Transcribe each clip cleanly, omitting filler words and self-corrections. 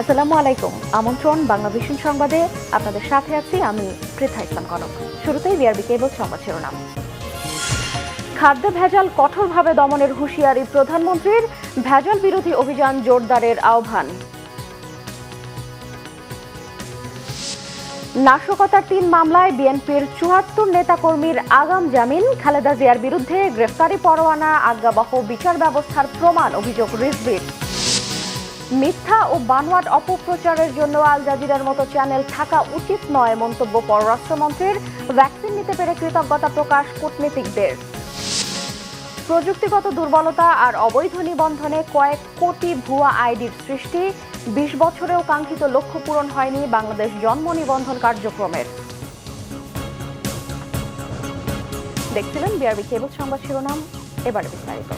আসসালামু আলাইকুম। আমন্ত্রণ বাংলাভিশন সংবাদে আপনাদের সাথে আছি আমি পৃথা ইসলাম কনক। শুরুতেই বিআরবি কেবল সংবাদ শিরোনাম। খাদ্য ভেজাল কঠোরভাবে দমনের হুঁশিয়ারি প্রধানমন্ত্রীর, ভেজাল বিরোধী অভিযান জোরদারের আহ্বান। নাশকতার ৩ মামলায় বিএনপির ৭৪ নেতাকর্মীর আগাম জামিন, খালেদা জিয়ার বিরুদ্ধে গ্রেফতারি পরোয়ানা, আজ্ঞাবহ বিচার ব্যবস্থার প্রমাণ অভিযোগ রিজভির। মিথ্যা ও বানোয়াট অপপ্রচারের জন্য আল জাজিরার মতো চ্যানেল থাকা উচিত নয় মন্তব্য পররাষ্ট্রমন্ত্রীর, ভ্যাকসিন নিতে পেরে কৃতজ্ঞতা প্রকাশ কূটনীতিকদের। প্রযুক্তিগত দুর্বলতা আর অবৈধ নিবন্ধনে কয়েক কোটি ভুয়া আইডির সৃষ্টি, ২০ বছরেও কাঙ্ক্ষিত লক্ষ্য পূরণ হয়নি বাংলাদেশ জন্ম নিবন্ধন কার্যক্রমের। দেখছিলেন বিআরবি কেবল সংবাদ শিরোনাম, এবারে বিস্তারিত।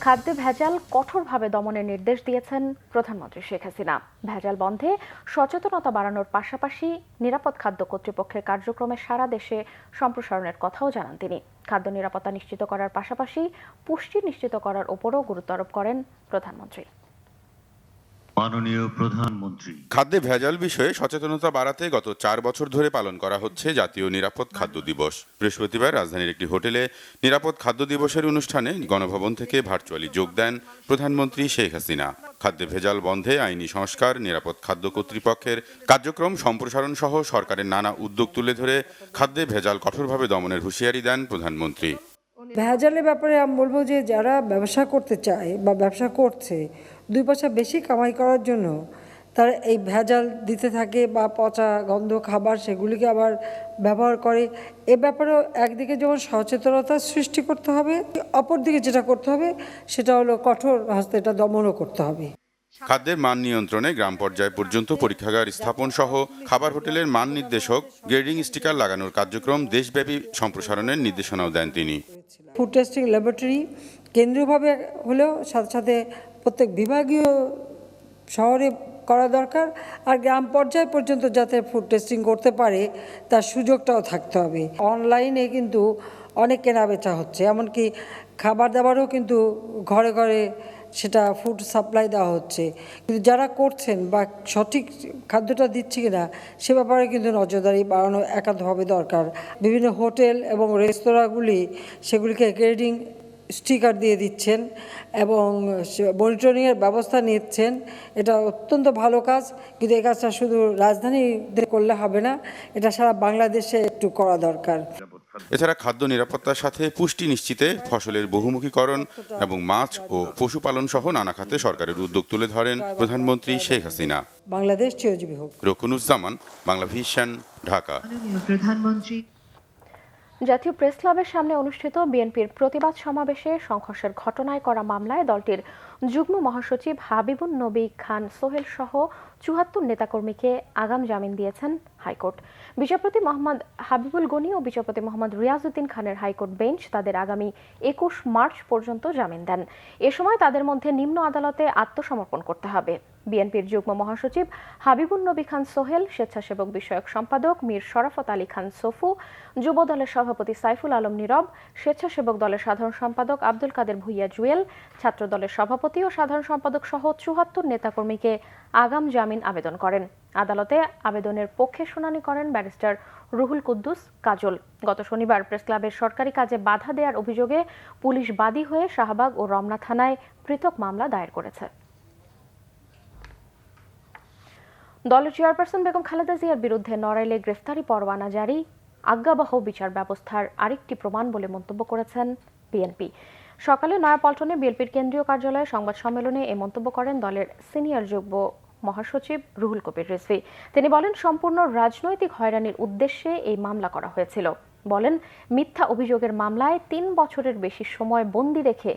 খাদ্যে ভেজাল কঠোরভাবে দমনের নির্দেশ দিয়েছেন প্রধানমন্ত্রী শেখ হাসিনা। ভেজাল বন্ধে সচেতনতা বাড়ানোর পাশাপাশি নিরাপদ খাদ্য কর্তৃপক্ষের কার্যক্রমে সারা দেশে সম্প্রসারণের কথাও জানান তিনি। খাদ্য নিরাপত্তা নিশ্চিত করার পাশাপাশি পুষ্টি নিশ্চিত করার উপরও গুরুত্ব আরোপ করেন প্রধানমন্ত্রী। মাননীয় প্রধানমন্ত্রী, খাদ্যে ভেজাল বিষয়ে সচেতনতা বাড়াতে গত ৪ বছর ধরে পালন করা হচ্ছে জাতীয় নিরাপদ খাদ্য দিবস। বৃহস্পতিবার রাজধানীর একটি হোটেলে নিরাপদ খাদ্য দিবসের অনুষ্ঠানে গণভবন থেকে ভার্চুয়ালি যোগ দেন প্রধানমন্ত্রী শেখ হাসিনা। খাদ্যে ভেজাল বন্ধে আইনি সংস্কার, নিরাপদ খাদ্য কর্তৃপক্ষের কার্যক্রম সম্প্রসারণ সহ সরকারের নানা উদ্যোগ তুলে ধরে খাদ্যে ভেজাল কঠোরভাবে দমনের হুঁশিয়ারি দেন প্রধানমন্ত্রী। ভেজালের ব্যাপারে আমি বলবো যে যারা ব্যবসা করতে চায় বা ব্যবসা করছে 2 পয়সা বেশি কামাই করার জন্য তারা এই ভেজাল দিতে থাকে বা পচা গন্ধ খাবার সেগুলিকে আবার ব্যবহার করে। এ ব্যাপারেও একদিকে যেমন সচেতনতা সৃষ্টি করতে হবে, অপরদিকে যেটা করতে হবে সেটা হলো কঠোর হস্তে এটা দমনও করতে হবে। খাদ্যের মান নিয়ন্ত্রণে গ্রাম পর্যায় পর্যন্ত পরীক্ষাগার স্থাপন সহ খাবার হোটেলের মান নির্দেশক গ্রেডিং স্টিকার লাগানোর কার্যক্রম দেশব্যাপী সম্প্রসারণের নির্দেশনাও দেন তিনি। ফুড টেস্টিং ল্যাবরেটরি কেন্দ্রীয়ভাবে হলেও সাথে সাথে প্রত্যেক বিভাগীয় শহরে করা দরকার, আর গ্রাম পর্যায় পর্যন্ত যাতে ফুড টেস্টিং করতে পারে তার সুযোগটাও থাকতে হবে। অনলাইনে কিন্তু অনেক কেনাবেচা হচ্ছে, এমনকি খাবার দাবারও কিন্তু ঘরে ঘরে সেটা ফুড সাপ্লাই দেওয়া হচ্ছে, কিন্তু যারা করছেন বা সঠিক খাদ্যটা দিচ্ছে কিনা সে ব্যাপারে কিন্তু নজরদারি বাড়ানো একান্তভাবে দরকার। বিভিন্ন হোটেল এবং রেস্তোরাঁগুলি সেগুলিকে গ্রেডিং স্টিকার দিয়ে দিচ্ছেন এবং মনিটরিংয়ের ব্যবস্থা নিচ্ছেন। এটা অত্যন্ত ভালো কাজ, কিন্তু এই কাজটা শুধু রাজধানীতে করলে হবে না, এটা সারা বাংলাদেশে একটু করা দরকার। এছাড়া খাদ্য নিরাপত্তার সাথে পুষ্টি নিশ্চিতে ফসলের বহুমুখীকরণ এবং মাছ ও পশুপালন সহ নানা খাতে সরকারের উদ্যোগ তুলে ধরেন প্রধানমন্ত্রী শেখ হাসিনা। বাংলাদেশ চিরজীবী হোক। রকুনুজ্জামান, বাংলাভিশন, ঢাকা। প্রধানমন্ত্রী। জাতীয় প্রেস ক্লাবের সামনে অনুষ্ঠিত বিএনপির প্রতিবাদ সমাবেশে সংঘর্ষের ঘটনায় করা মামলায় দলটির যুগ্ম মহাসচিব হাবিবুন নবী খান সোহেল সহ ৭৪ নেতাকর্মীকে আগাম জামিন দিয়েছেন হাইকোর্ট। বিচারপতি মোহাম্মদ হাবিবুল গনি ও বিচারপতি মোহাম্মদ রিয়াজউদ্দিন খানের হাইকোর্ট বেঞ্চ তাদের আগামী ২১ মার্চ পর্যন্ত জামিন দেন। এ সময় তাদের মধ্যে নিম্ন আদালতে আত্মসমর্পণ করতে হবে। বিএনপির যুগ্ম মহাসচিব হাবিবুন নবী খান সোহেল, স্বেচ্ছাসেবক বিষয়ক সম্পাদক মীর শরাফত আলী খান সফু, যুব দলের সভাপতি সাইফুল আলম নীরব, স্বেচ্ছাসেবক দলের সাধারণ সম্পাদক আব্দুল কাদের ভুইয়া জুয়েল, ছাত্র দলের সভাপতি ও সাধারণ সম্পাদক সহ ৭৪ নেতাকর্মীকে আগাম জামিন আবেদন করেন। আদালতে আবেদনের পক্ষে শুনানি করেন ব্যারিস্টার রুহুল কুদ্দুস কাজল। গত শনিবার প্রেসক্লাবের সরকারি কাজে বাধা দেওয়ার অভিযোগে পুলিশ বাদী হয়ে শাহবাগ ও রমনা থানায় পৃথক মামলা দায়ের করেছে। দলের চেয়ারপারসন বেগম খালেদা জিয়ার বিরুদ্ধে নড়াইলে গ্রেফতারি পরোয়ানা জারি আজ্ঞাবহ বিচার ব্যবস্থার আরেকটি প্রমাণ বলে মন্তব্য করেছেন বিএনপি। সকালে নয়াপল্টনে বিএনপির কেন্দ্রীয় কার্যালয়ে সংবাদ সম্মেলনে এ মন্তব্য করেন দলের সিনিয়র যুগ্ম মহাসচিব রুহুল কবির রিজভী। তিনি বলেন, সম্পূর্ণ রাজনৈতিক হয়রানির উদ্দেশ্যে এই মামলা করা হয়েছিল। বলেন, মিথ্যা অভিযোগের মামলায় ৩ বছরের বেশি সময় বন্দী রেখে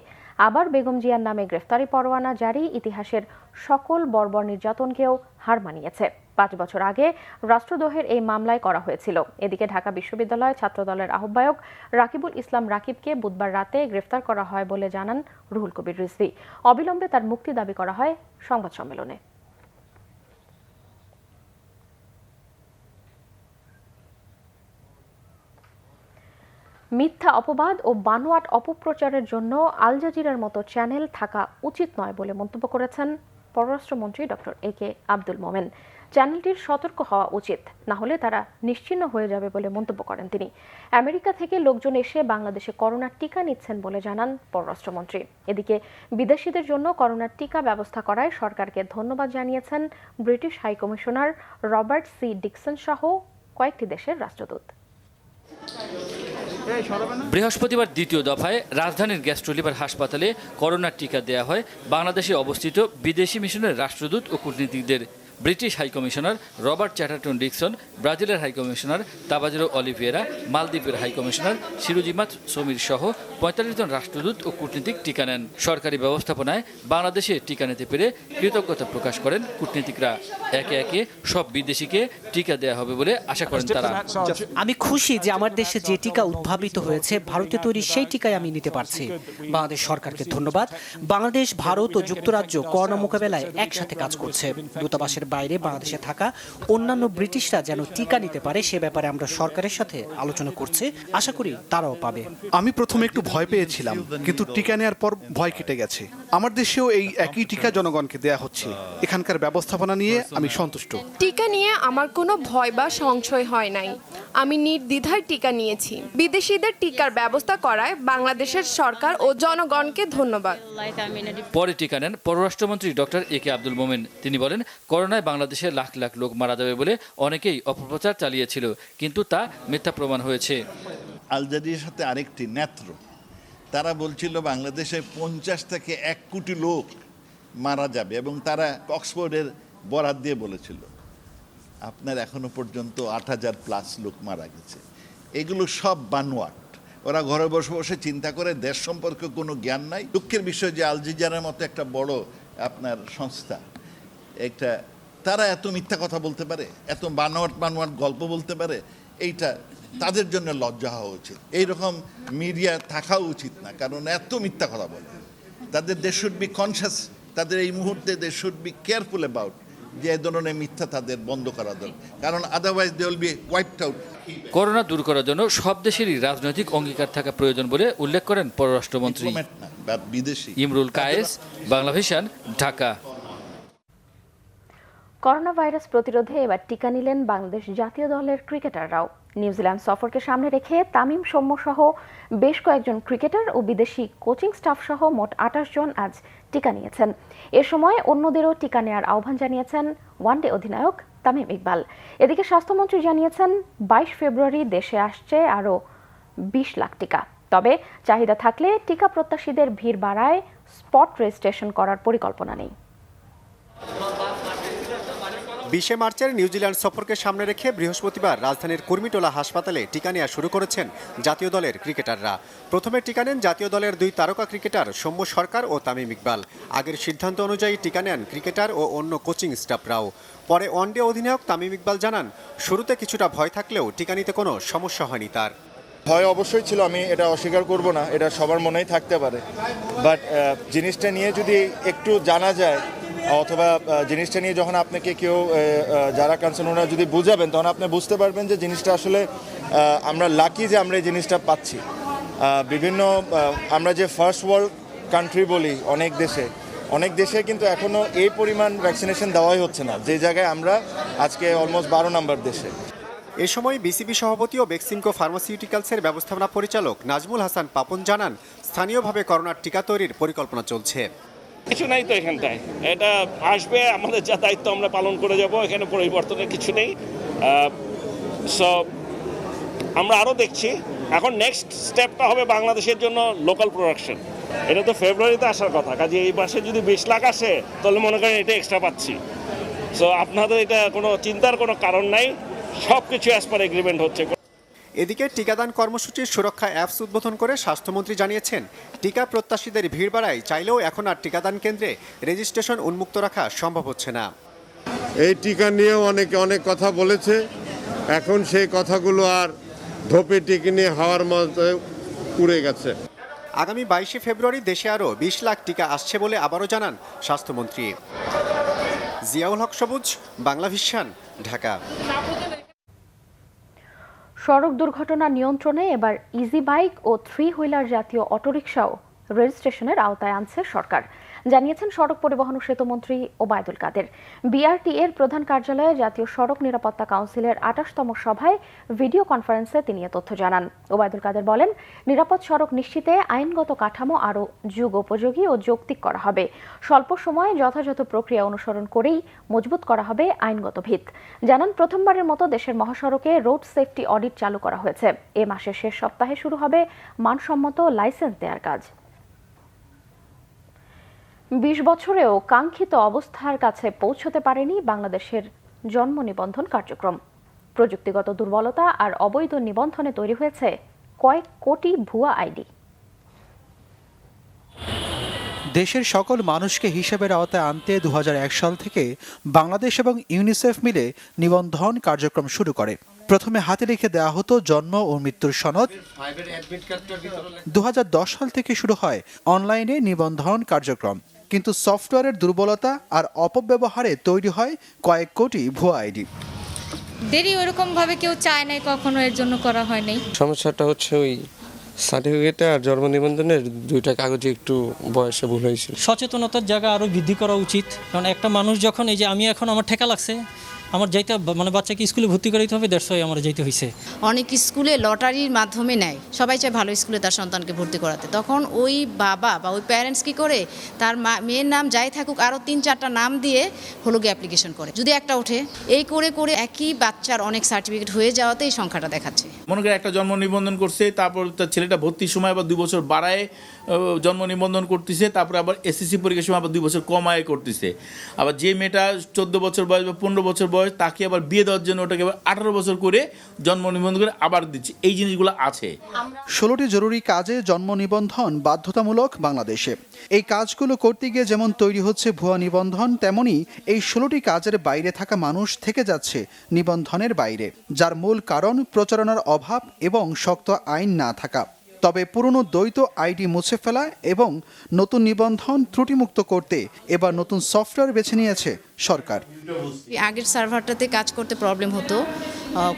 আবার বেগম জিয়ার নামে গ্রেফতারি পরোয়ানা জারি ইতিহাসের সকল বর্বর নির্যাতনকেও হার মানিয়েছে। ৫ বছর আগে রাষ্ট্রদ্রোহের এই মামলায় করা হয়েছিল। এদিকে ঢাকা বিশ্ববিদ্যালয় ছাত্রদলের আহ্বায়ক রাকিবুল ইসলাম রাকিবকে বুধবার রাতে গ্রেফতার করা হয় বলে জানান রুহুল কবির রিজভী। অবিলম্বে তার মুক্তি দাবি করা হয় সংবাদ সম্মেলনে। মিথ্যা অপবাদ ও বানোয়াট অপপ্রচারের জন্য আল জাজিরার মতো চ্যানেল থাকা উচিত নয় বলে মন্তব্য করেছেন পররাষ্ট্রমন্ত্রী ডক্টর একে আব্দুল মোমেন। চ্যানেলটির সতর্ক হওয়া উচিত, না হলে তারা নিশ্চিহ্ন হয়ে যাবে বলে মন্তব্য করেন তিনি। আমেরিকা থেকে লোকজন এসে বাংলাদেশে করোনার টিকা নিচ্ছেন বলে জানান পররাষ্ট্রমন্ত্রী। এদিকে বিদেশিদের জন্য করোনার টিকা ব্যবস্থা করায় সরকারকে ধন্যবাদ জানিয়েছেন British high commissioner Robert C Dixon সহ কয়েকটি দেশের রাষ্ট্রদূত। বৃহস্পতিবার দ্বিতীয় দফায় রাজধানীর গ্যাস্ট্রো-লিভার হাসপাতালে করোনার টিকা দেয়া হয় বাংলাদেশে অবস্থিত বিদেশি মিশনের রাষ্ট্রদূত ও কূটনীতিকদের। British high commissioner Robert Chatterton Dickson, ব্রাজিলের হাইকমিশনার তাবাজেরো অলিভিয়েরা, মালদ্বীপের হাইকমিশনার সিরুজিমাত সমীর সহ ৪৫ জন রাষ্ট্রদূত ও কূটনীতিক টিকা নেন। সরকারি ব্যবস্থাপনায় বাংলাদেশে টিকা নিতে পেরে কৃতজ্ঞতা প্রকাশ করেন কূটনীতিকরা। একে একে সব বিদেশিকে টিকা দেয়া হবে বলে আশা করেন তারা। আমি খুশি যে আমার দেশে যে টিকা উদ্ভাবিত হয়েছে ভারতে তৈরি সেই টিকাই আমি নিতে পারছি। বাংলাদেশ সরকারকে ধন্যবাদ। বাংলাদেশ, ভারত ও যুক্তরাজ্য করোনা মোকাবেলায় একসাথে কাজ করছে। দূতাবাসের বাইরে বাংলাদেশে থাকা অন্যান্য ব্রিটিশরা যেন টিকা নিতে পারে সে ব্যাপারে আমরা সরকারের সাথে আলোচনা করছি। আশা করি তারাও পাবে। আমি প্রথমে একটু ভয় পেয়েছিলাম, কিন্তু টিকা নেওয়ার পর ভয় কেটে গেছে। আমার দেশেও এই একই টিকা জনগণকে দেয়া হচ্ছে। এখানকার ব্যবস্থাপনা নিয়ে আমি সন্তুষ্ট। টিকা নিয়ে আমার কোনো ভয় বা সংশয় হয় নাই। আমি নির্দ্বিধায় টিকা নিয়েছি। বিদেশিদের টিকার ব্যবস্থা করায় বাংলাদেশের সরকার ও জনগণকে ধন্যবাদ। পরে টিকা নেন পররাষ্ট্রমন্ত্রী ডক্টর একে আব্দুল মোমেন। তিনি বলেন, করোনায় বাংলাদেশে লাখ লাখ লোক মারা যাবে বলে অনেকেই অপপ্রচার চালিয়েছিল, কিন্তু তা মিথ্যা প্রমাণ হয়েছে। আল জাজিরার সাথে আরেকটি নেত্র, তারা বলছিল বাংলাদেশে 50 থেকে 1 কোটি লোক মারা যাবে এবং তারা অক্সফোর্ডের বরাত দিয়ে বলেছিল। আপনার এখনো পর্যন্ত 8,000+ লোক মারা গেছে। এগুলো সব বানোয়াট। ওরা ঘরে বসে বসে চিন্তা করে, দেশ সম্পর্কে কোনো জ্ঞান নাই। দুঃখের বিষয় যে আল জাজিরার মতো একটা বড় আপনার সংস্থা, একটা তারা এত মিথ্যা কথা বলতে পারে, এত বানোয়াট গল্প বলতে পারে, এইটা তাদের জন্য লজ্জা হওয়া উচিত। এইরকম মিডিয়া থাকা উচিত না, কারণ এত মিথ্যা কথা বলে। তাদের দে শুড বি কনসিয়াস, তাদের এই মুহূর্তে they should be careful about যে এই ধরনের মিথ্যা তাদের বন্ধ করা দরকার, কারণ otherwise they will be wiped out. Corona দূর করার জন্য সব দেশেরই রাজনৈতিক অঙ্গীকার থাকা প্রয়োজন বলে উল্লেখ করেন পররাষ্ট্রমন্ত্রী। বিদেশি Imrul Kayes, Bangla vision, Dhaka. Corona virus প্রতিরোধে এবার টিকা নিলেন বাংলাদেশ জাতীয় দলের ক্রিকেটাররাও। নিউজিল্যান্ড সফরকে সামনে রেখে তামিম সৌম্য সহ বেশ কয়েকজন ক্রিকেটার ও বিদেশি কোচিং স্টাফ সহ মোট 28 জন আজ টিকা নিয়েছেন। এ সময় অন্যদেরও টিকা নেওয়ার আহ্বান জানিয়েছেন ওয়ানডে অধিনায়ক তামিম ইকবাল। এদিকে স্বাস্থ্যমন্ত্রী জানিয়েছেন 22 ফেব্রুয়ারি দেশে আসছে আরও 20 লাখ টিকা। তবে চাহিদা থাকলে টিকা প্রত্যাশীদের ভিড় বাড়ায় স্পট রেজিস্ট্রেশন করার পরিকল্পনা নেই। 20 মার্চের নিউজিল্যান্ড সফরকে সামনে রেখে বৃহস্পতিবার রাজধানীর কুর্মিটোলা হাসপাতালে টিকা নেওয়া শুরু করেছেন জাতীয় দলের ক্রিকেটাররা। প্রথমে টিকা নেন জাতীয় দলের 2 তারকা ক্রিকেটার সৌম্য সরকার ও তামিম ইকবাল। আগের সিদ্ধান্ত অনুযায়ী টিকা নেন ক্রিকেটার ও অন্য কোচিং স্টাফরাও। পরে ওয়ানডে অধিনায়ক তামিম ইকবাল জানান, শুরুতে কিছুটা ভয় থাকলেও টিকা নিতে কোনো সমস্যা হয়নি তার। ভয় অবশ্যই ছিল, আমি এটা অস্বীকার করব না, এটা সবার মনেই থাকতে পারে। বাট জিনিসটা নিয়ে যদি একটু জানা যায়, অথবা জিনিসটা নিয়ে যখন আপনাকে কেউ যারা কনসার্ন ওনারা যদি বুঝাবেন, তখন আপনি বুঝতে পারবেন যে জিনিসটা আসলে আমরা লাকি যে আমরা এই জিনিসটা পাচ্ছি। বিভিন্ন আমরা যে ফার্স্ট ওয়ার্ল্ড কান্ট্রি বলি অনেক দেশে কিন্তু এখনও এই পরিমাণ ভ্যাকসিনেশন দেওয়াই হচ্ছে না, যে জায়গায় আমরা আজকে অলমোস্ট 12 নম্বর দেশে। এ সময় বিসিবি সভাপতি ও বেক্সিমকো ফার্মাসিউটিক্যালসের ব্যবস্থাপনা পরিচালক নাজমুল হাসান পাপন জানান, স্থানীয়ভাবে করোনার টিকা তৈরির পরিকল্পনা চলছে। কিছু নাই তো এখানটায়, এটা আসবে, আমাদের যা দায়িত্ব আমরা পালন করে যাব, এখানে পরিবর্তনের কিছু নেই। সো আমরা আরও দেখছি। এখন নেক্সট স্টেপটা হবে বাংলাদেশের জন্য লোকাল প্রোডাকশন। এটা তো ফেব্রুয়ারিতে আসার কথা, কাজে এই মাসে যদি 20 লাখ আসে তাহলে মনে করেন এটা এক্সট্রা পাচ্ছি। সো আপনাদের এটা কোনো চিন্তার কোনো কারণ নাই, সব কিছু অ্যাজ পার এগ্রিমেন্ট হচ্ছে। এদিকে টিকাদান কর্মসূচির সুরক্ষা অ্যাপস উদ্বোধন করে স্বাস্থ্যমন্ত্রী জানিয়েছেন, টিকা প্রত্যাশীদের ভিড় বাড়ায় চাইলেও এখন আর টিকাদান কেন্দ্রে রেজিস্ট্রেশন উন্মুক্ত রাখা সম্ভব হচ্ছে না। এই টিকা নিয়েও অনেকে অনেক কথা বলেছে, এখন সেই কথাগুলো আর ধোপে টিকে নিয়ে হাওয়ার মধ্যে উড়ে গেছে। আগামী 22 ফেব্রুয়ারি দেশে আরও 20 লাখ টিকা আসছে বলে আবারও জানান স্বাস্থ্যমন্ত্রী। জিয়াউল হক সবুজ, বাংলা ভিশন, ঢাকা। সড়ক দুর্ঘটনা নিয়ন্ত্রণে এবার ইজি বাইক ও 3 হুইলার জাতীয় অটোরিকশাও রেজিস্ট্রেশনের আওতায় আনছে সরকার, জানিয়েছেন সড়ক পরিবহন ও সেতুমন্ত্রী ওবায়দুল কাদের। বিআরটি এর প্রধান কার্যালয়ে জাতীয় সড়ক নিরাপত্তা কাউন্সিলের 28তম সভায় ভিডিও কনফারেন্সে তিনি এ তথ্য জানান। ওবায়দুল কাদের বলেন, নিরাপদ সড়ক নিশ্চিতে আইনগত কাঠামো আরও যুগোপযোগী ও যৌক্তিক করা হবে। স্বল্প সময়ে যথাযথ প্রক্রিয়া অনুসরণ করেই মজবুত করা হবে আইনগত ভিত। জানান, প্রথমবারের মতো দেশের মহাসড়কে রোড সেফটি অডিট চালু করা হয়েছে। এ মাসের শেষ সপ্তাহে শুরু হবে মানসম্মত লাইসেন্স দেওয়ার কাজ। 20 বছরেও কাঙ্ক্ষিত অবস্থার কাছে পৌঁছতে পারেনি বাংলাদেশের জন্ম নিবন্ধন কার্যক্রম। প্রযুক্তিগত দুর্বলতা আর অবৈধ নিবন্ধনে তৈরি হয়েছে কয়েক কোটি ভুয়া আইডি। দেশের সকল মানুষকে হিসেবের আওতায় আনতে 2001 সাল থেকে বাংলাদেশ এবং ইউনিসেফ মিলে নিবন্ধন কার্যক্রম শুরু করে। প্রথমে হাতে রেখে দেওয়া হতো জন্ম ও মৃত্যুর সনদ। 2010 সাল থেকে শুরু হয় অনলাইনে নিবন্ধন কার্যক্রম, কিন্তু সফটওয়্যারের দুর্বলতা আর অপব্যবহারে তৈরি হয় কয়েক কোটি ভুয়া আইডি। দেরি ওরকম ভাবে কেউ চায় নাই, কখনো এর জন্য করা হয় নাই। সমস্যাটা হচ্ছে ওই সার্টিফিকেটে আর জন্ম নিবন্ধনের দুইটা কাগজে একটু বয়সে ভুল হয়েছিল। সচেতনতার জায়গা আরও বৃদ্ধি করা উচিত, কারণ একটা মানুষ যখন এই যে আমি এখন আমার ঠেকা লাগছে, আমার যাইতে মানে বাচ্চাকে স্কুলে ভর্তি করাইতে হবে, দ্যাটস ওয়াই আমার যাইতে হয়েছে। অনেক স্কুলে লটারির মাধ্যমে নেয়, সবাই চায় ভালো স্কুলে তার সন্তানকে ভর্তি করাতে। তখন ওই বাবা বা ওই প্যারেন্টস কি করে, তার মেয়ের নাম যাই থাকুক আরও 3-4টা নাম দিয়ে হলো গিয়ে অ্যাপ্লিকেশন করে। যদি একটা ওঠে, এই করে করে একই বাচ্চার অনেক সার্টিফিকেট হয়ে যাওয়াতে এই সংখ্যাটা দেখাচ্ছে। মনে করে একটা জন্ম নিবন্ধন করছে, তারপর তার ছেলেটা ভর্তির সময় আবার 2 বছর বাড়ায় জন্ম নিবন্ধন করতেছে, তারপরে আবার এসএসসি পরীক্ষার সময় আবার 2 বছর কমায় করতেছে। আবার যে মেয়েটা 14 বছর বয়স বা 15 বছর বয়স, তাকে আবার বিয়ে দেওয়ার জন্য ওটাকে আবার 18 বছর করে জন্ম নিবন্ধন করে আবার দিচ্ছে। এই জিনিসগুলো আছে। 16টি জরুরি কাজে জন্ম নিবন্ধন বাধ্যতামূলক বাংলাদেশে। এই কাজগুলো করতে গিয়ে যেমন তৈরি হচ্ছে ভুয়া নিবন্ধন, তেমনি এই 16টি কাজের বাইরে থাকা মানুষ থেকে যাচ্ছে নিবন্ধনের বাইরে, যার মূল কারণ প্রচারণার অভাব এবং শক্ত আইন না থাকা। তবে পুরনো দ্বৈত আইডি মুছে ফেলা এবং নতুন নিবন্ধন ত্রুটিমুক্ত করতে এবার নতুন সফটওয়্যার বেছে নিয়েছে সরকার। আগের সার্ভারটাতে কাজ করতে প্রবলেম হতো,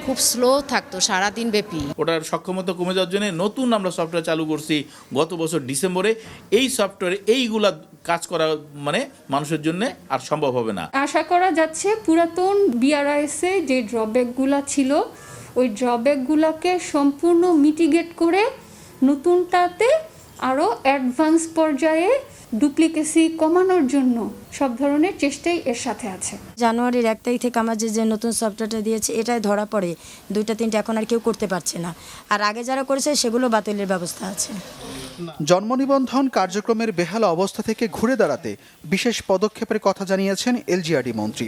খুব স্লো থাকতো সারাদিন ব্যাপী। ওটার সক্ষমতা কমে যাওয়ার জন্য নতুন আমরা সফটওয়্যার চালু করছি গত বছর ডিসেম্বরে। এই সফটওয়্যারে এইগুলা কাজ করা মানে মানুষের জন্য আর সম্ভব হবে না। আশা করা যাচ্ছে পুরাতন বিআরআইএসে যে ড্রব্যাকগুলো ছিল, ওই ড্রব্যাকগুলোকে সম্পূর্ণ মিটিগেট করে নতুনটাতে আরও অ্যাডভান্স পর্যায়ে ডুপ্লিকেসি কমানোর জন্য সব ধরনের চেষ্টাই এর সাথে আছে। জানুয়ারির 1 তারিখ থেকে আমার যে নতুন সফটওয়্যারটা দিয়েছে, এটাই ধরা পড়ে 2-3টা এখন আর কেউ করতে পারছে না, আর আগে যারা করেছে সেগুলো বাতিলের ব্যবস্থা আছে। জন্ম নিবন্ধন কার্যক্রমের বেহাল অবস্থা থেকে ঘুরে দাঁড়াতে বিশেষ পদক্ষেপের কথা জানিয়েছেন এলজিআরডি মন্ত্রী।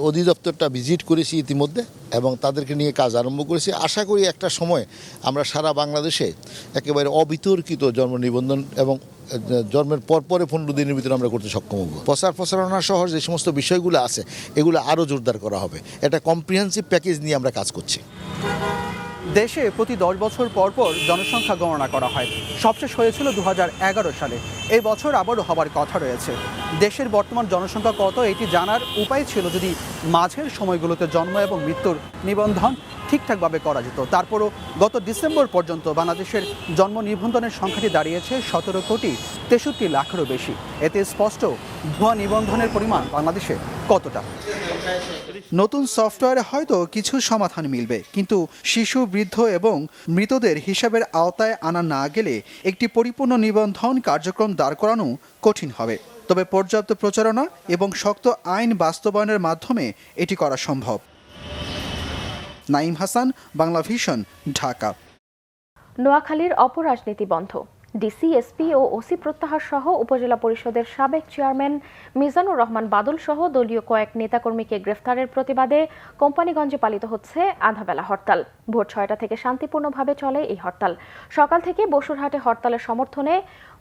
অধিদপ্তরটা ভিজিট করেছি ইতিমধ্যে এবং তাদেরকে নিয়ে কাজ আরম্ভ করেছি। আশা করি একটা সময় আমরা সারা বাংলাদেশে একেবারে অবিতর্কিত জন্ম নিবন্ধন এবং জন্মের পরে 15 দিনের ভিতরে আমরা করতে সক্ষম হব। প্রচারণা সহ যে সমস্ত বিষয়গুলো আছে এগুলো আরও জোরদার করা হবে। এটা কম্প্রিহেন্সিভ প্যাকেজ নিয়ে আমরা কাজ করছি। দেশে প্রতি 10 বছর পর পর জনসংখ্যা গণনা করা হয়। সবশেষ হয়েছিল 2011 সালে। এই বছর আবারও হবার কথা রয়েছে। দেশের বর্তমান জনসংখ্যা কত এটি জানার উপায় ছিল যদি মাঝের সময়গুলোতে জন্ম এবং মৃত্যুর নিবন্ধন ঠিকঠাকভাবে করা যেত। তারপরও গত ডিসেম্বর পর্যন্ত বাংলাদেশের জন্ম নিবন্ধনের সংখ্যাটি দাঁড়িয়েছে 17,63 লাখেরও বেশি। এতে স্পষ্ট ভুয়া নিবন্ধনের পরিমাণ বাংলাদেশে কতটা। নতুন সফটওয়্যারে হয়তো কিছু সমাধান মিলবে, কিন্তু শিশু, বৃদ্ধ এবং মৃতদের হিসাবের আওতায় আনা না গেলে একটি পরিপূর্ণ নিবন্ধন কার্যক্রম দাঁড় করানো কঠিন হবে। তবে পর্যাপ্ত প্রচারণা এবং শক্ত আইন বাস্তবায়নের মাধ্যমে এটি করা সম্ভব। নাইম হাসান, বাংলা ভিশন, ঢাকা। নোয়াখালীর অপরাজনীতি বন্ধ। ডিসি, এসপি ও ওসি প্রত্যাহার সহ উপজেলা পরিষদের সাবেক চেয়ারম্যান মিজানুর রহমান বাদল সহ দলীয় কয়েক নেতাকর্মীকে গ্রেফতারের প্রতিবাদে কোম্পানীগঞ্জে পালিত হচ্ছে আধাবেলা হরতাল। ভোর 6টা থেকে শান্তিপূর্ণভাবে চলে এই হরতাল। সকাল থেকে বসুরহাটে হরতালের সমর্থনে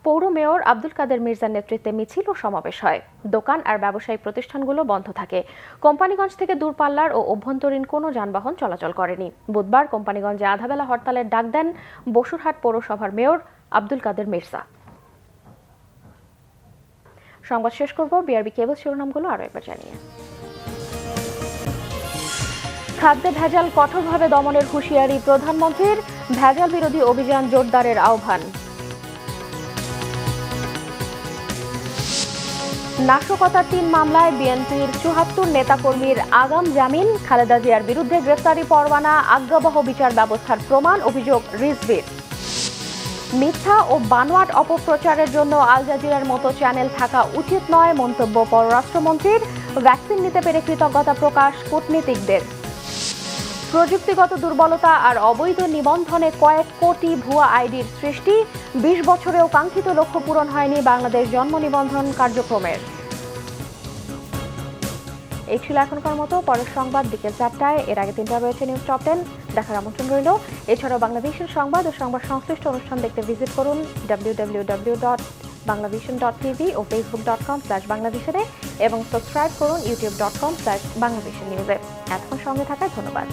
পৌর মেয়র আব্দুল কাদের মির্জার নেতৃত্বে মিছিল ও সমাবেশ হয়। দোকান আর ব্যবসায়িক প্রতিষ্ঠানগুলো বন্ধ থাকে। কোম্পানীগঞ্জ থেকে দূরপাল্লার ও অভ্যন্তরীণ কোনো যানবাহন চলাচল করেনি। বুধবার কোম্পানীগঞ্জে আধাবেলা হরতালের ডাক দেন বসুরহাট পৌরসভার মেয়র আব্দুল কাদের মির্জা। সংবাদ শেষ করব বিআরবি কেবল শিরোনামগুলো আরও একবার জানিয়ে। খাদ্যে ভেজাল কঠোরভাবে দমনের হুঁশিয়ারি প্রধানমন্ত্রীর, ভেজাল বিরোধী অভিযান জোরদারের আহ্বান। নাশকতার ৩ মামলায় বিএনপির ৭৪ নেতাকর্মীর আগাম জামিন, খালেদা জিয়ার বিরুদ্ধে গ্রেফতারি পরোয়ানা, আজ্ঞাবহ বিচার ব্যবস্থার প্রমাণ, অভিযোগ রিজভির। মিথ্যা ও বানোয়াট অপপ্রচারের জন্য আল জাজিরার মতো চ্যানেল থাকা উচিত নয়, মন্তব্য পররাষ্ট্রমন্ত্রীর। ভ্যাকসিন নিতে পেরে কৃতজ্ঞতা প্রকাশ কূটনীতিকদের। প্রযুক্তিগত দুর্বলতা আর অবৈধ নিবন্ধনে কয়েক কোটি ভুয়া আইডির সৃষ্টি, ২০ বছরেও কাঙ্ক্ষিত লক্ষ্য পূরণ হয়নি বাংলাদেশ জন্ম নিবন্ধন কার্যক্রমের। এই ছিল এখনকার মতো। পরের সংবাদ বিকেল ৪টায়, এর আগে ৩টা রয়েছে নিউজ টপ 10, দেখার আমন্ত্রণ রইল। এছাড়াও বাংলাদেশের সংবাদ ও সংবাদ সংশ্লিষ্ট অনুষ্ঠান দেখতে ভিজিট করুন www.banglavision.tv ও facebook.com/banglavision এবং সাবস্ক্রাইব করুন youtube.com/banglavision news। এতক্ষণ সঙ্গে থাকায় ধন্যবাদ।